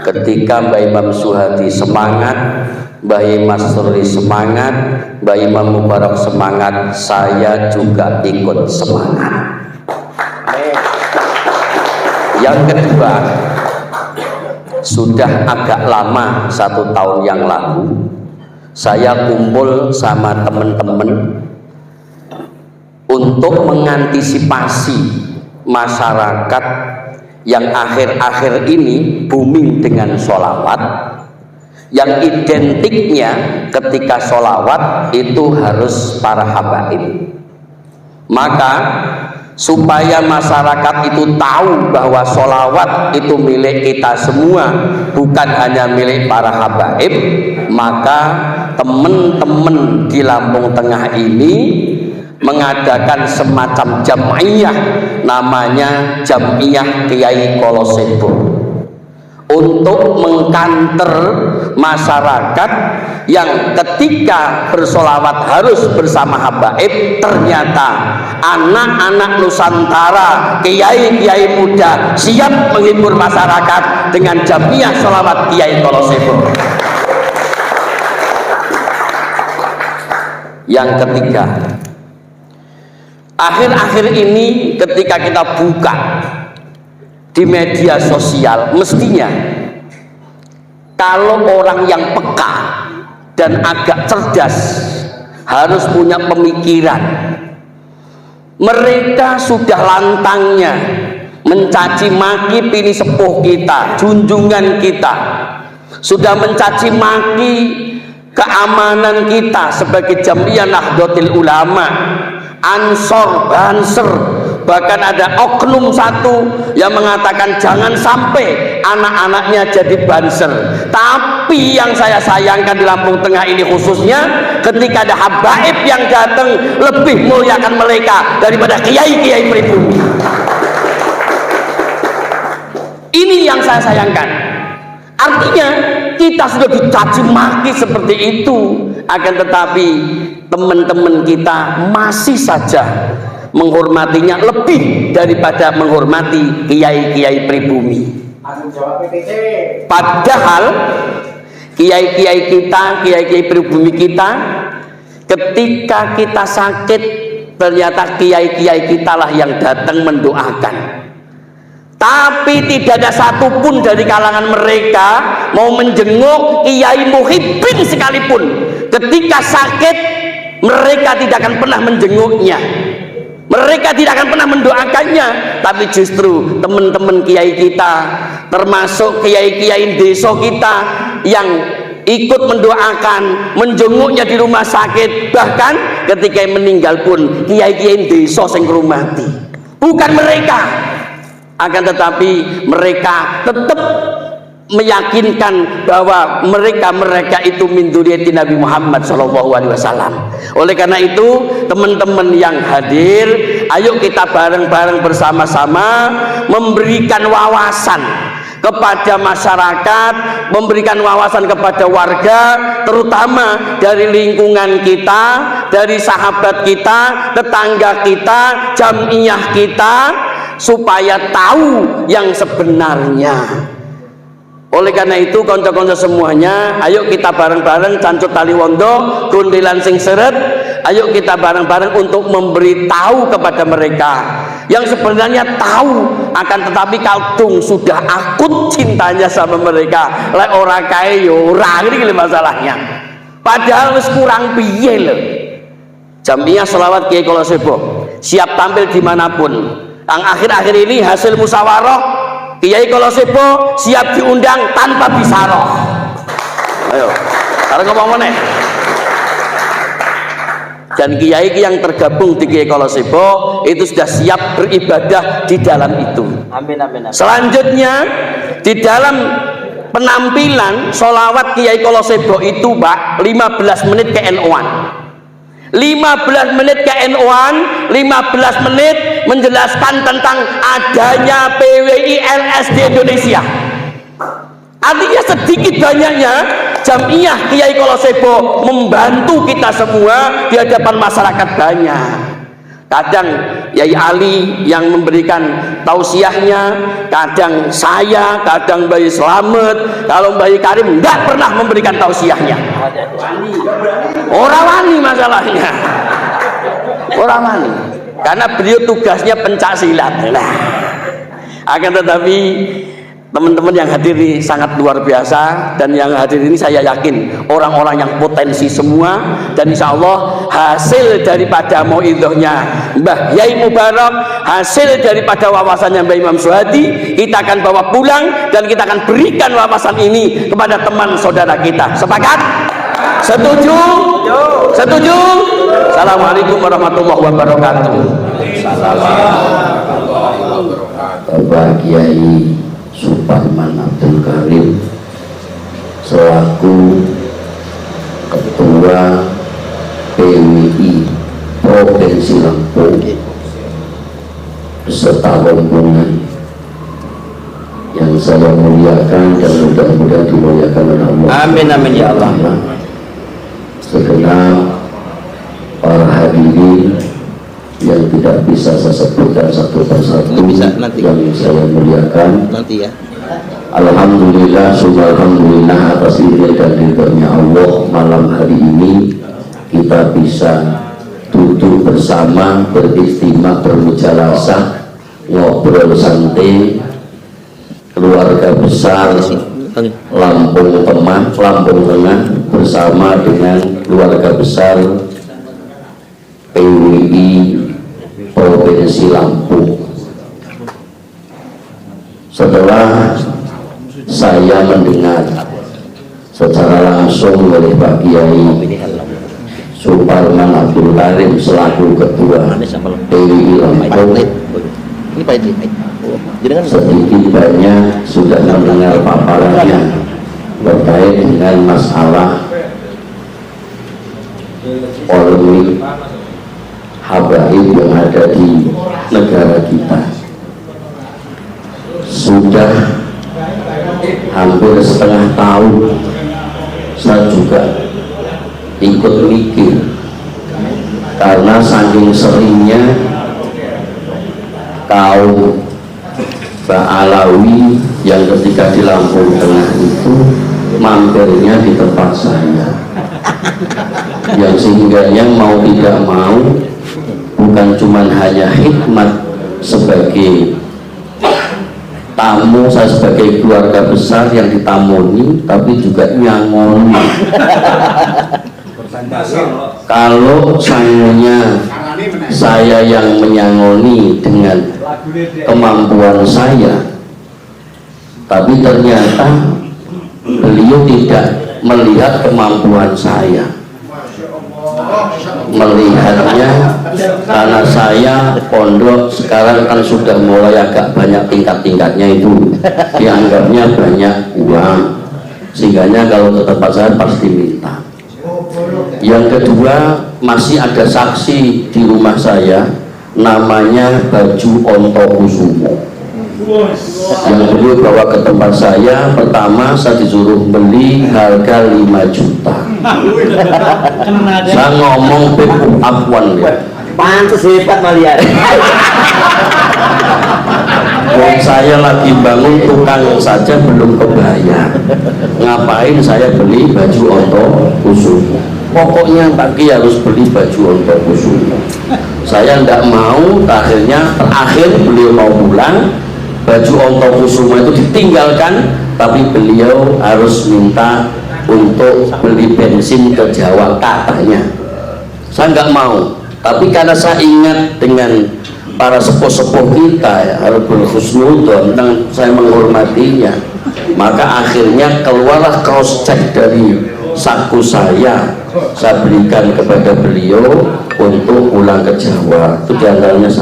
Ketika Mbah Imam Suhadi semangat, Mbah Mas Suri semangat, Mbah Imam Mubarak semangat, saya juga ikut semangat. Yang kedua, sudah agak lama, 1 tahun yang lalu, saya kumpul sama teman-teman untuk mengantisipasi masyarakat yang akhir-akhir ini booming dengan sholawat, yang identiknya ketika sholawat itu harus para habaib. Maka supaya masyarakat itu tahu bahwa sholawat itu milik kita semua, bukan hanya milik para habaib, maka teman-teman di Lampung Tengah ini mengadakan semacam jam'iyah, namanya Jam'iyah Kiai Kolosebo, untuk mengkanter masyarakat yang ketika bersolawat harus bersama habaib. Ternyata anak-anak Nusantara, kiai-kiai muda siap menghibur masyarakat dengan Jam'iyah Sholawat Kiai Kolosebo. Yang ketiga, akhir-akhir ini ketika kita buka di media sosial, mestinya kalau orang yang peka dan agak cerdas harus punya pemikiran, mereka sudah lantangnya mencaci maki pini sepuh kita, junjungan kita, sudah mencaci maki keamanan kita sebagai Jam'iyah Nahdlatul Ulama, Ansor, Banser, bahkan ada oknum satu yang mengatakan jangan sampai anak-anaknya jadi Banser. Tapi yang saya sayangkan di Lampung Tengah ini khususnya, ketika ada habaib yang datang, lebih muliakan mereka daripada kiai-kiai pribumi. Ini yang saya sayangkan. Artinya kita sudah dicaci maki seperti itu, akan tetapi teman-teman kita masih saja menghormatinya lebih daripada menghormati kiai-kiai pribumi. Padahal kiai-kiai kita, kiai-kiai pribumi kita, ketika kita sakit, ternyata kiai-kiai kita lah yang datang mendoakan. Tapi tidak ada satupun dari kalangan mereka mau menjenguk Kiai Muhyiddin sekalipun. Ketika sakit, mereka tidak akan pernah menjenguknya, mereka tidak akan pernah mendoakannya. Tapi justru teman-teman kiai kita, termasuk kiai-kiai desa kita, yang ikut mendoakan, menjenguknya di rumah sakit. Bahkan ketika meninggal pun kiai-kiai desa sing ngrumati, bukan mereka. Akan tetapi mereka tetap meyakinkan bahwa mereka itu min dzurriyyati Nabi Muhammad SAW. Oleh karena itu, teman-teman yang hadir, ayo kita bareng-bareng bersama-sama memberikan wawasan kepada masyarakat, memberikan wawasan kepada warga, terutama dari lingkungan kita, dari sahabat kita, tetangga kita, jam'iyah kita, supaya tahu yang sebenarnya. Oleh karena itu, konco-konco semuanya, ayo kita bareng-bareng cancut tali wondo, gundilan sing seret. Ayo kita bareng-bareng untuk memberitahu kepada mereka yang sebenarnya tahu, akan tetapi kadung sudah akut cintanya sama mereka. Lek ora kae yo ora, iki masalahnya. Padahal wis kurang piye lho. Jam'iyah Sholawat Kiai Kolosebo siap tampil dimanapun. Yang akhir-akhir ini hasil musyawarah, Kiai Kolosebo siap diundang tanpa bisaroh. Ayo, sekarang ngomong mana? Dan kiai yang tergabung di Kiai Kolosebo itu sudah siap beribadah di dalam itu. Amin, amin, amin. Selanjutnya di dalam penampilan sholawat Kiai Kolosebo itu, Pak, 15 menit ke NU-an. 15 menit ke NU-an, 15 menit menjelaskan tentang adanya PWI-LS di Indonesia. Artinya sedikit banyaknya Jam'iyah Kiai Kolosebo membantu kita semua di hadapan masyarakat banyak. Kadang Yai Ali yang memberikan tausiahnya, kadang saya, kadang Bayi Slamet. Kalau Bayi Karim enggak pernah memberikan tausiahnya. Orang wani masalahnya, orang wani, karena beliau tugasnya pencak silat. Nah, akan tetapi teman-teman yang hadir ini sangat luar biasa, dan yang hadir ini saya yakin orang-orang yang potensi semua, dan insya Allah hasil daripada mauidhahnya Mbah Yai Mubarak, hasil daripada wawasannya Mbah Imam Suhadi, kita akan bawa pulang dan kita akan berikan wawasan ini kepada teman saudara kita. Sepakat? Setuju? Setuju? Assalamualaikum warahmatullahi wabarakatuh. Bapak Kiai Suparman Abdul Karim selaku Ketua PWI Provinsi Lampung beserta rombongan yang saya muliakan dan mudah-mudahan dimuliakan oleh Allah. Amin amin ya Allah. Segenap para hadirin yang tidak bisa saya sebutkan satu persatu, yang saya muliakan nanti ya. Alhamdulillah, alhamdulillah atas izin dan ridhonya Allah, malam hari ini kita bisa duduk bersama, beristimewa, bermujalasah, ngobrol santai, keluarga besar Lampung Tengah bersama dengan keluarga besar PWI Provinsi Lampung. Setelah saya mendengar secara langsung oleh Pak Kiai Suparman Abdul Karim selaku Ketua PWI Lampung, sedikit banyak sudah mendengar paparannya terkait dengan masalah polemik habaib yang ada di negara kita. Sudah hampir setengah tahun saya juga ikut mikir, karena saking seringnya kaum Ba'alawi yang ketika di Lampung Tengah itu mampirnya di tempat saya, yang sehingga yang mau tidak mau bukan cuma hanya hikmat sebagai tamu, saya sebagai keluarga besar yang ditamuni, tapi juga nyangoni. Kalau saya yang menyangoni dengan kemampuan saya, tapi ternyata beliau tidak melihat kemampuan saya, melihatnya karena saya pondok sekarang kan sudah mulai agak banyak tingkat-tingkatnya, itu dianggapnya banyak uang, sehingga kalau ke tempat saya pasti minta. Yang kedua, masih ada saksi di rumah saya namanya Baju Onto Kusumo, yang beliau bawa ke tempat saya. Pertama saya disuruh beli harga 5 juta. Saya ngomong beku apwan ya, pantes hebat malian. Wong saya lagi bangun tukang saja belum kebayar, ngapain saya beli baju Onto Kusumo? Pokoknya pagi harus beli baju Onto Kusumo. Saya tidak mau, terakhir beliau mau pulang, baju Onto Kusumo itu ditinggalkan, tapi beliau harus minta untuk beli bensin ke Jawa katanya. Saya nggak mau, tapi karena saya ingat dengan para sepuh-sepuh kita ya, harus berhusnudon dan saya menghormatinya, maka akhirnya keluarlah cross check dari saku saya berikan kepada beliau untuk pulang ke Jawa. Itu diantaranya 2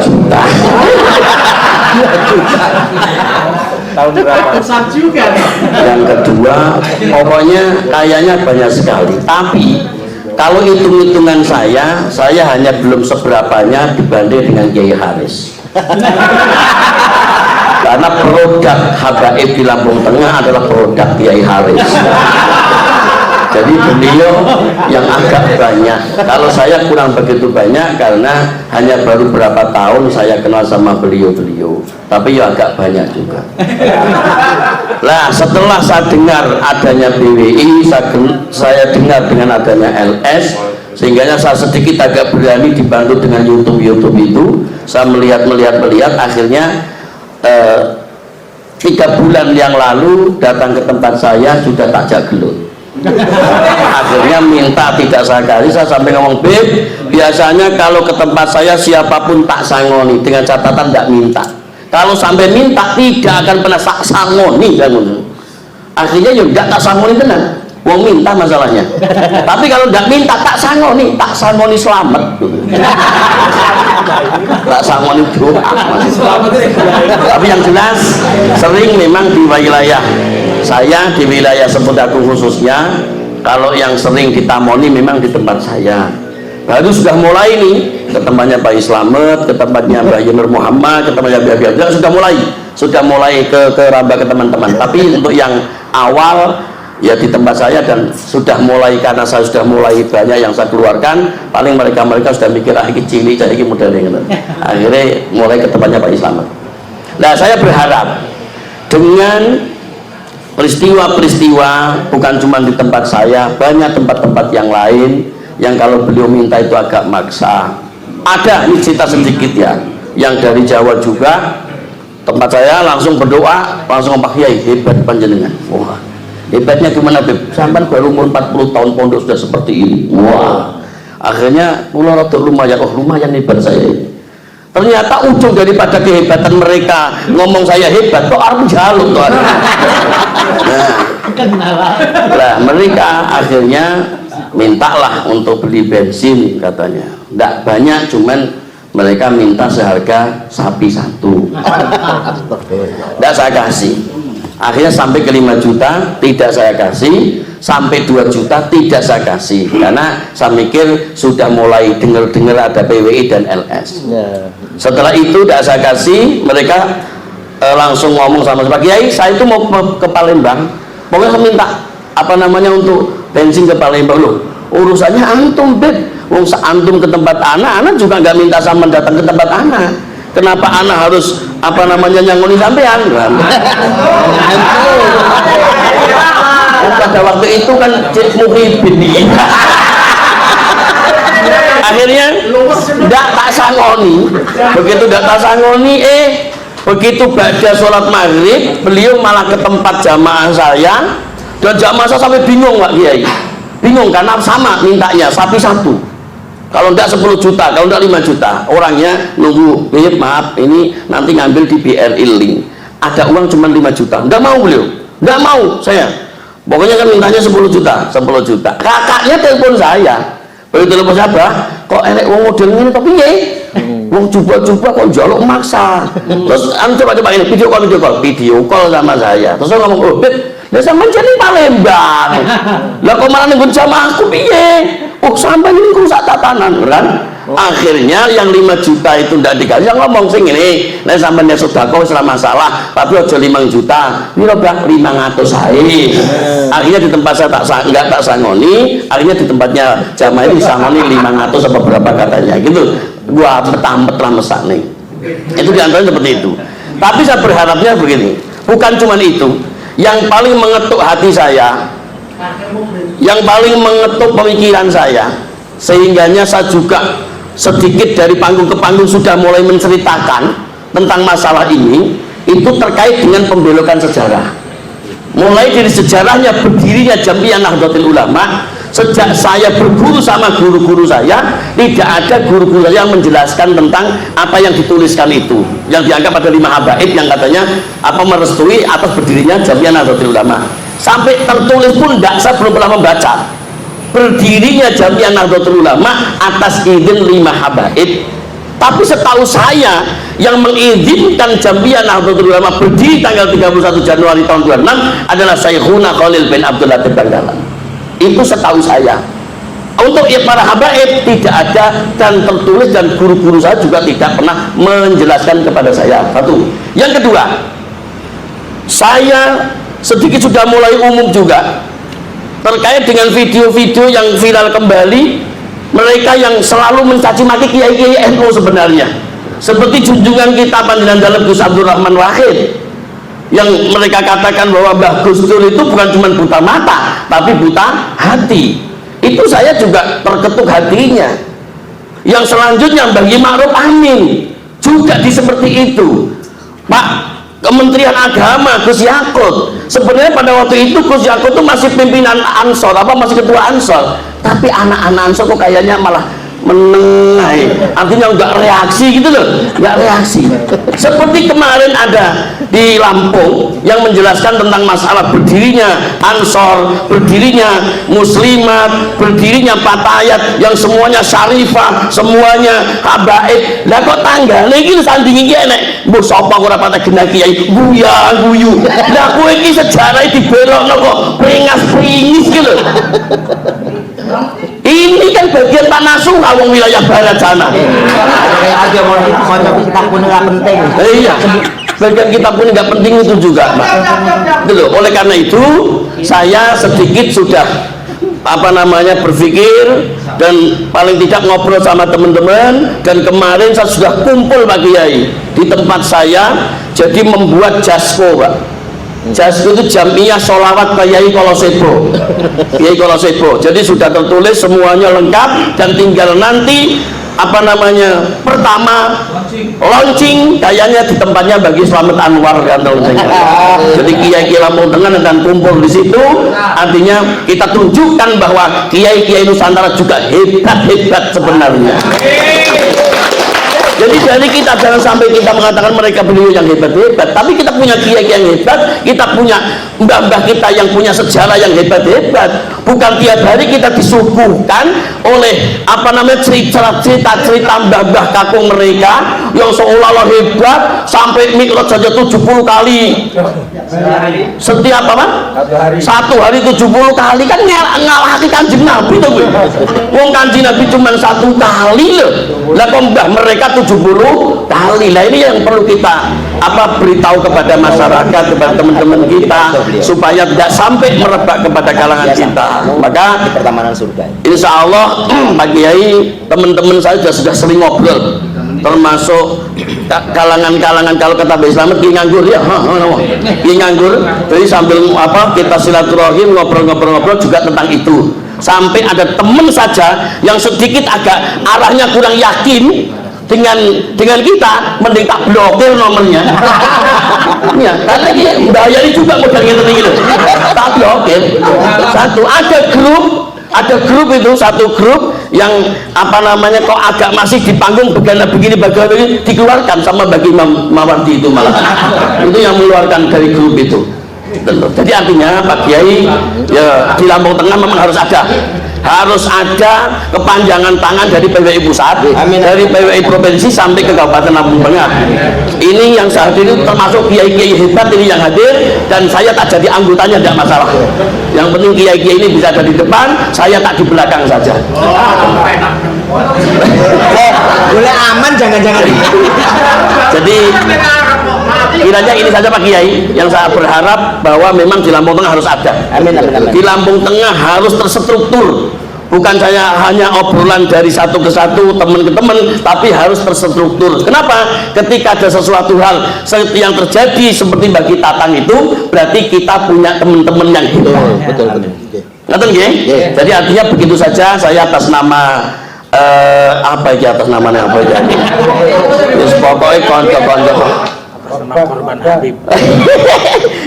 juta. 2 juta. Tahun berapa? Juga. Yang kedua, pokoknya kayaknya banyak sekali. Tapi kalau hitung-hitungan saya hanya belum seberapanya dibanding dengan Kiai Haris. Karena produk habaib di Lampung Tengah adalah produk Kiai Haris. Jadi beliau yang agak banyak. Kalau saya kurang begitu banyak karena hanya baru berapa tahun saya kenal sama beliau-beliau. Tapi ya agak banyak juga. Nah, setelah saya dengar adanya BWI, saya dengar dengan adanya LS, sehingga saya sedikit agak berani dibantu dengan YouTube itu. Saya melihat, akhirnya 3 bulan yang lalu datang ke tempat saya sudah takjak gelut. Akhirnya minta tidak saya kasih. Saya sampai ngomong, Beb, biasanya kalau ke tempat saya siapapun tak sangoni, dengan catatan tidak minta. Kalau sampai minta tidak akan pernah tak sangoni. Akhirnya ya tidak tak sangoni tenan. Wong minta masalahnya. Tapi kalau tidak minta tak sangoni selamat. Tak sangoni doa. Tapi yang jelas sering memang di wilayah saya, di wilayah Sempedagung khususnya, kalau yang sering ditamoni memang di tempat saya. Baru sudah mulai nih ke tempatnya Pak Islamet, ke tempatnya Mbak Yunur Muhammad, ke tempatnya Mbak Biar, sudah mulai ke Rambah ke teman-teman. Tapi untuk yang awal ya di tempat saya, dan sudah mulai, karena saya sudah mulai banyak yang saya keluarkan, paling mereka sudah mikir ini cili, jadi ini modelnya. Akhirnya mulai ke tempatnya Pak Islamet. Nah, saya berharap dengan peristiwa-peristiwa bukan cuma di tempat saya, banyak tempat-tempat yang lain yang kalau beliau minta itu agak maksa. Ada, ini cerita sedikit ya, yang dari Jawa juga, tempat saya langsung berdoa, langsung Pak Kiai, hebat panjenengan. Wah, hebatnya gimana, Beb? Sampai baru umur 40 tahun pondok sudah seperti ini. Wah, akhirnya pulau rada lumayan hebat saya ini. Ternyata ujung daripada kehebatan mereka ngomong saya hebat, kok arep jaluk tuh. Nah, mereka akhirnya mintalah untuk beli bensin katanya. Tidak banyak, cuman mereka minta seharga sapi 1. Tidak saya kasih. Akhirnya sampai ke 5 juta tidak saya kasih, sampai 2 juta tidak saya kasih, karena saya mikir sudah mulai dengar ada PWI dan LS. Setelah itu tidak saya kasih, mereka langsung ngomong sama Pak Kiai, saya itu mau ke Palembang, pokoknya saya minta untuk bensin ke Palembang. Loh, urusannya antum, Beb. Wong antum ke tempat anak juga nggak minta sama datang ke tempat anak. Kenapa anak harus nyangoni sampean? Pada waktu itu kan Cik Muhyiddin. Akhirnya tidak tak sangoni. Begitu tidak tak sangoni, begitu baca sholat maghrib, beliau malah ke tempat jamaah saya, dan jamaah saya sampai bingung, Pak Kiai. Bingung karena sama mintanya sapi 1. Kalau enggak 10 juta, kalau enggak 5 juta. Orangnya nunggu, maaf, ini nanti ngambil di BRI Link. Ada uang cuma 5 juta. Enggak mau beliau. Enggak mau saya. Pokoknya kan mintanya 10 juta. Kakaknya telepon saya. Begitu telepon saya, kok enek wong model ini tapi ya. Wong coba-coba kok njaluk maksa. Terus coba ini video call sama saya. Terus saya ngomong, "Oh, Beb, lah sampean jadi Palembang. Lah kok malah nunggu sama aku piye? Oh, sampai ini rusak tatanan kan?" Akhirnya yang 5 juta itu tidak dikasih, ngomong sing ini, nek sampeyan sedekah wis ora masalah, tapi aja 5 juta. Piro Bang? 500 ae. Akhirnya di tempat saya enggak tak sangoni, akhirnya di tempatnya jamaah ini sangoni 500 apa berapa katanya gitu. Gua petambet lah mesakne. Itu diantaranya seperti itu. Tapi saya berharapnya begini, bukan cuma itu. Yang paling mengetuk hati saya, yang paling mengetuk pemikiran saya, sehingganya saya juga sedikit dari panggung ke panggung sudah mulai menceritakan tentang masalah ini, itu terkait dengan pembelokan sejarah. Mulai dari sejarahnya berdirinya Jam'iyah Nahdlatul Ulama. Sejak saya berguru sama guru-guru saya, tidak ada guru-guru yang menjelaskan tentang apa yang dituliskan itu, yang dianggap ada 5 habaib yang katanya merestui atas berdirinya Jam'iyah Nahdlatul Ulama. Sampai tertulis pun saya belum pernah membaca berdirinya Jam'iyah Nahdlatul Ulama atas izin 5 habaib. Tapi setahu saya yang mengizinkan Jam'iyah Nahdlatul Ulama berdiri tanggal 31 Januari tahun 26 adalah Syekhuna Khalil bin Abdul Latif Bangkalan. Itu setahu saya. Untuk para habaib tidak ada dan tertulis, dan guru-guru saya juga tidak pernah menjelaskan kepada saya. Satu. Yang kedua, saya sedikit sudah mulai umum juga. terkait dengan video-video yang viral kembali, mereka yang selalu mencaci maki kiai-kiai NU sebenarnya, seperti junjungan kita Panjenengan Dalem Gus Abdul Rahman Wahid, yang mereka katakan bahwa Mbah Gus Dur itu bukan cuma buta mata tapi buta hati. Itu saya juga terketuk hatinya. Yang selanjutnya Mbah Kiai Ma'ruf Amin juga seperti itu. Pak Kementerian Agama Gus Yakut, sebenarnya pada waktu itu Gus Yakut itu masih pimpinan Ansor, masih ketua Ansor, tapi anak-anak Ansor kok kayaknya malah menengai, artinya nggak reaksi gitu loh, nggak reaksi. Seperti kemarin ada di Lampung yang menjelaskan tentang masalah berdirinya Ansor, berdirinya Muslimat, berdirinya Patayat yang semuanya syarifah, semuanya habaib. Lah kok tanggane iki sandingi iki enek mbok sapa ora patah genah kiai guya guyu. Lah kowe iki sejarah dibelokno kok pringas-pringis gitu loh. Ini kan bagian tanah Sungai wong wilayah barat sana. Aja mau kita pun nggak penting. Iya, bagian kita pun nggak penting itu juga, Pak. Itu loh. Oleh karena itu saya sedikit sudah berpikir dan paling tidak ngobrol sama teman-teman, dan kemarin saya sudah kumpul Pak Kiai di tempat saya, jadi membuat jasko, Pak. Jasko itu Jamiah Sholawat Kiai Kolosebo. Kiai Kolosebo. Jadi sudah tertulis semuanya lengkap, dan tinggal nanti pertama launching kayaknya di tempatnya bagi Slamet Anwar kan. Jadi kiai-kiai Lampung Tengah dan kumpul di situ, artinya kita tunjukkan bahwa kiai-kiai Nusantara juga hebat-hebat sebenarnya. Jadi dari kita jangan sampai kita mengatakan mereka beliau yang hebat-hebat, tapi kita punya kiai yang hebat, kita punya mbah-mbah kita yang punya sejarah yang hebat-hebat. Bukan tiap hari kita disuguhkan oleh cerita-cerita mbah-mbah kakung mereka yang seolah-olah hebat sampai mikrot saja 70 kali. Setiap satu hari 70 kali kan ngalahkan Kanjeng Nabi tuh. Wong Kanjeng Nabi cuma 1 kali loh. Lah kok mbah mereka 70 kali. Lah ini yang perlu kita beritahu kepada masyarakat, kepada teman-teman kita, supaya tidak sampai merebak kepada kalangan kita. Maka di pertamanan surga, insya Allah Pak Kiai, teman-teman saya sudah sering ngobrol, termasuk kalangan-kalangan, kalau kata Islam Ki nganggur ya, Ki nganggur. Jadi sambil kita silaturahim, ngobrol-ngobrol juga tentang itu. Sampai ada teman saja yang sedikit agak arahnya kurang yakin dengan kita, mending tak blokir nomornya. Ya, karena bayari juga modal gitu, tak blokir. Satu, ada grup itu, satu grup yang kok agak masih di panggung begini dikeluarkan sama bagi Imam Mawardi itu malah. Itu yang mengeluarkan dari grup itu. Jadi artinya Pak Kiai ya, di Lampung Tengah memang harus ada kepanjangan tangan dari PWI pusat, dari PWI provinsi sampai ke Kabupaten Lampung Tengah. Ini yang saya hadiri termasuk kiai-kiai hebat ini yang hadir, dan saya tak jadi anggotanya tidak masalah. Yang penting kiai-kiai ini bisa ada di depan, saya tak di belakang saja. Boleh aman, jangan-jangan. Jadi kiranya ini saja Pak Kiai yang saya berharap, bahwa memang di Lampung Tengah harus ada. Amin. Di Lampung Tengah harus terstruktur, bukan saya hanya obrolan dari satu ke satu, teman ke teman, tapi harus terstruktur. Kenapa? Ketika ada sesuatu hal yang terjadi seperti bagi Tatang itu, berarti kita punya teman-teman yang hebat. Betul. Ngerti nggih? Jadi artinya begitu saja. Saya atas nama atas namanya apa ya? Terus pokoknya konco-konco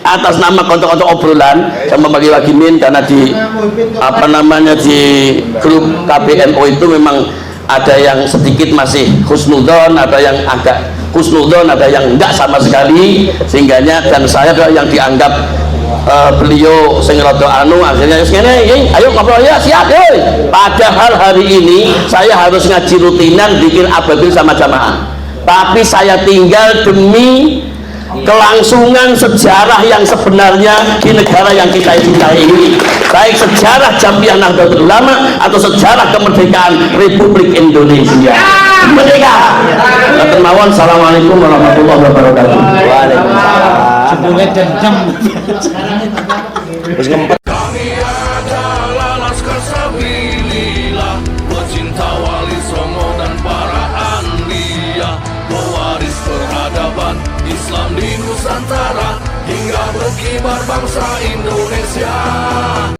atas nama konco-konco obrolan sama bagi Wagimin, karena di di grup KBNO itu memang ada yang sedikit masih husnudon, ada yang agak husnudon, ada yang enggak sama sekali, sehingganya dan saya yang dianggap beliau sing rada akhirnya ngene, ayo ngobrol ya, siap yoi. Padahal hari ini saya harus ngaji rutinan zikir ababil sama jamaah, tapi saya tinggal demi kelangsungan sejarah yang sebenarnya di negara yang kita cintai ini, baik sejarah Jamiah Nahdlatul Ulama atau sejarah kemerdekaan Republik Indonesia. Merdeka. Assalamualaikum warahmatullahi wabarakatuh. Waalaikumsalam. pengibar bangsa Indonesia.